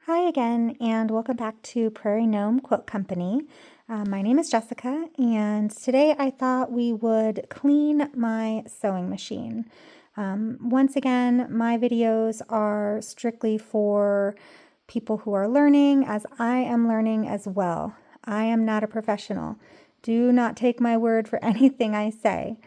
Hi again, and welcome back to Prairie Gnome Quilt Company. My name is Jessica, and today I thought we would clean my sewing machine. Once again, my videos are strictly for people who are learning, as I am learning as well. I am not a professional. Do not take my word for anything I say.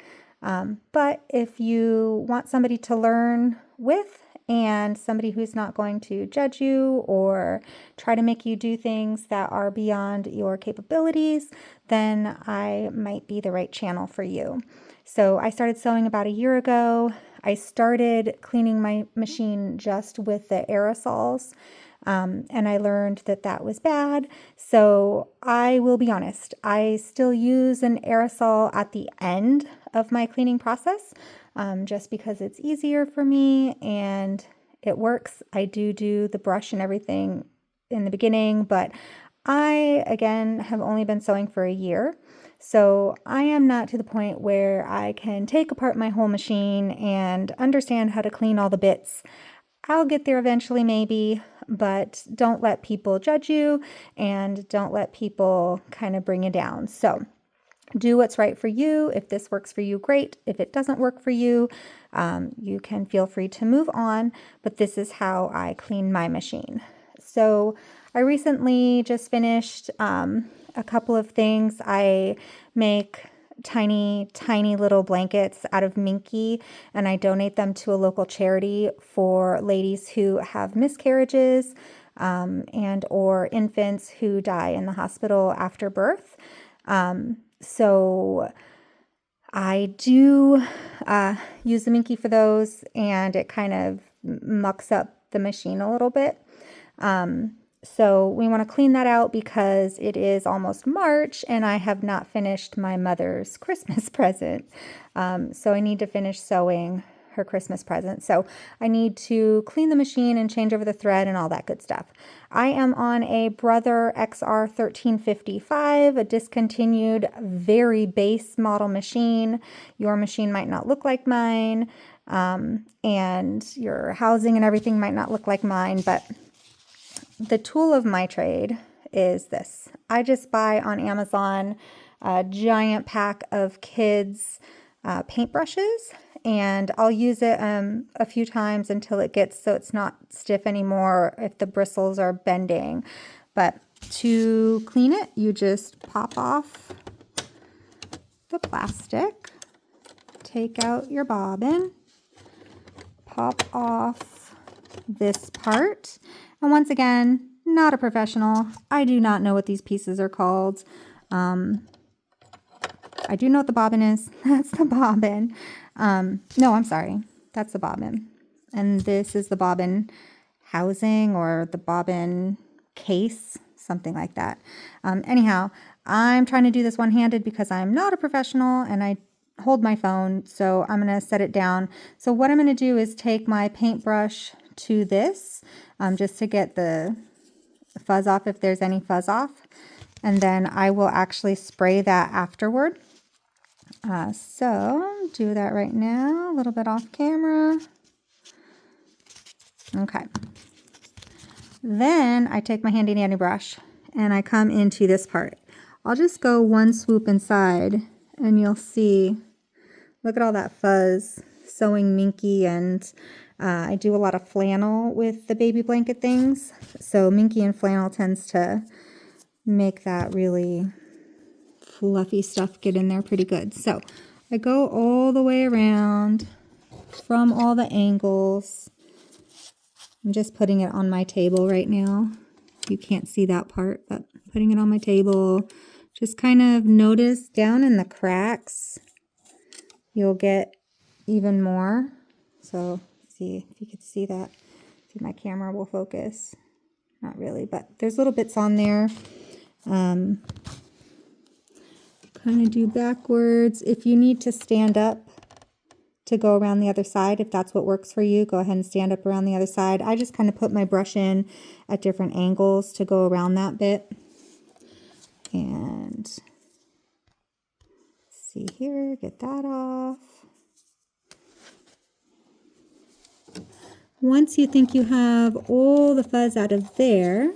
But if you want somebody to learn with and somebody who's not going to judge you or try to make you do things that are beyond your capabilities, then I might be the right channel for you. So I started sewing about a year ago. I started cleaning my machine just with the aerosols. And I learned that that was bad. So I will be honest, I still use an aerosol at the end of my cleaning process, just because it's easier for me and it works. I do the brush and everything in the beginning, but I, again, have only been sewing for a year. So I am not to the point where I can take apart my whole machine and understand how to clean all the bits. I'll get there eventually, maybe, but don't let people judge you and don't let people kind of bring you down. So do what's right for you. If this works for you, great. If it doesn't work for you, you can feel free to move on, but this is how I clean my machine. So I recently just finished a couple of things. I make tiny little blankets out of Minky, and I donate them to a local charity for ladies who have miscarriages and or infants who die in the hospital after birth. So I do use the Minky for those, and it kind of mucks up the machine a little bit. So we want to clean that out because it is almost March and I have not finished my mother's Christmas present. So I need to finish sewing her Christmas present. So I need to clean the machine and change over the thread and all that good stuff. I am on a Brother XR1355, a discontinued, very base model machine. Your machine might not look like mine, and your housing and everything might not look like mine, but the tool of my trade is this. I just buy on Amazon a giant pack of kids' paintbrushes, and I'll use it a few times until it gets so it's not stiff anymore if the bristles are bending. But to clean it, you just pop off the plastic, take out your bobbin, pop off this part. And once again, not a professional. I do not know what these pieces are called. I do know what the bobbin is. That's the bobbin. No, I'm sorry. That's the bobbin. And this is the bobbin housing or the bobbin case, something like that. Anyhow, I'm trying to do this one-handed because I'm not a professional and I hold my phone, so I'm going to set it down. So what I'm going to do is take my paintbrush to this, just to get the fuzz off if there's any fuzz off. And then I will actually spray that afterward. So do that right now, a little bit off camera. Okay. Then I take my handy dandy brush and I come into this part. I'll just go one swoop inside and you'll see, look at all that fuzz, sewing Minky, and I do a lot of flannel with the baby blanket things. So Minky and flannel tends to make that really fluffy stuff get in there pretty good. So I go all the way around from all the angles. I'm just putting it on my table right now. You can't see that part, but putting it on my table. Just kind of notice down in the cracks, you'll get even more. So see if you could see that. See, my camera will focus. Not really, but there's little bits on there. Kind of do backwards. If you need to stand up to go around the other side, if that's what works for you, go ahead and stand up around the other side. I just kind of put my brush in at different angles to go around that bit. And see here, get that off. Once you think you have all the fuzz out of there,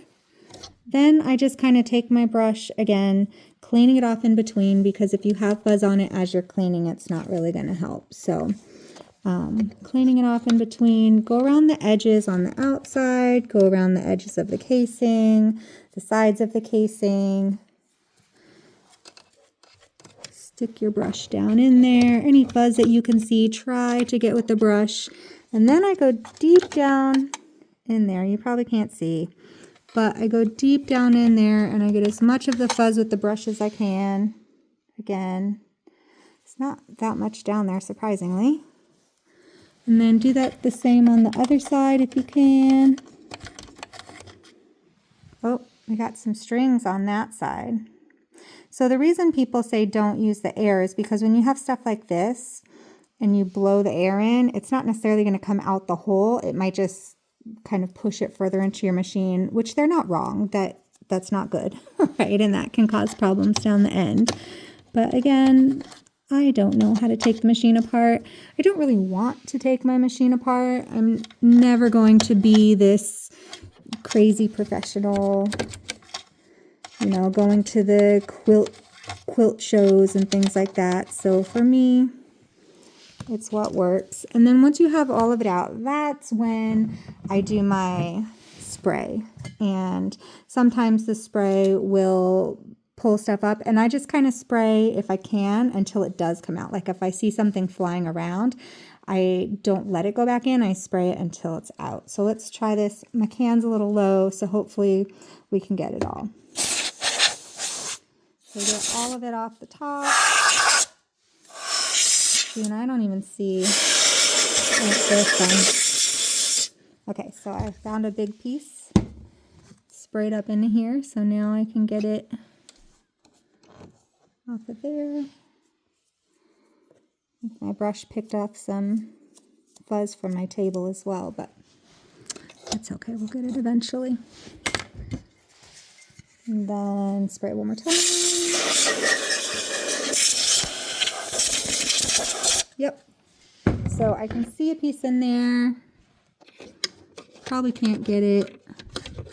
then I just kind of take my brush again, cleaning it off in between, because if you have fuzz on it as you're cleaning, it's not really going to help. So cleaning it off in between, go around the edges on the outside, go around the edges of the casing, the sides of the casing. Stick your brush down in there. Any fuzz that you can see, try to get with the brush. And then I go deep down in there. You probably can't see, but I go deep down in there and I get as much of the fuzz with the brush as I can. Again, it's not that much down there, surprisingly. And then do that the same on the other side if you can. Oh, we got some strings on that side. So the reason people say don't use the air is because when you have stuff like this and you blow the air in, it's not necessarily going to come out the hole. It might just kind of push it further into your machine, which they're not wrong. That's not good, right? And that can cause problems down the end. But again, I don't know how to take the machine apart. I don't really want to take my machine apart. I'm never going to be this crazy professional, you know, going to the quilt shows and things like that. So for me, it's what works. And then once you have all of it out, that's when I do my spray. And sometimes the spray will pull stuff up, and I just kind of spray if I can until it does come out. Like if I see something flying around, I don't let it go back in. I spray it until it's out. So let's try this. My can's a little low, so hopefully we can get it all. So get all of it off the top. See, and I don't even see this one. Okay, so I found a big piece sprayed up into here, so now I can get it off of there. My brush picked up some fuzz from my table as well, but that's okay. We'll get it eventually. And then spray it one more time. Yep. So I can see a piece in there. Probably can't get it.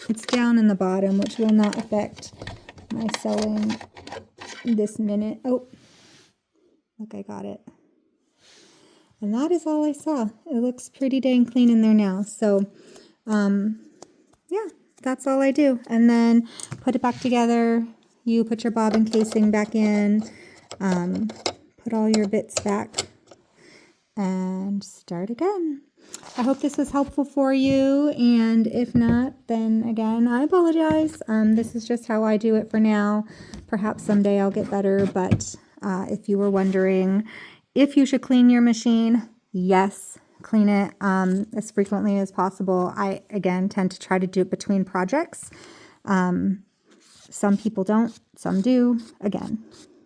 It's down in the bottom, which will not affect my sewing this minute. Oh, look, I got it. And that is all I saw. It looks pretty dang clean in there now. So, yeah, that's all I do. And then put it back together. You put your bobbin casing back in. Put all your bits back. And start again. I hope this was helpful for you. And if not, then again, I apologize. This is just how I do it for now. Perhaps someday I'll get better. But if you were wondering if you should clean your machine, yes, clean it as frequently as possible. I, again, tend to try to do it between projects. Some people don't, some do. Again,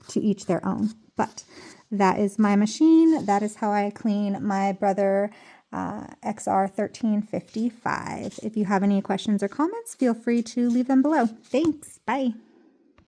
to each their own. But that is my machine. That is how I clean my Brother XR1355. If you have any questions or comments, feel free to leave them below. Thanks. Bye.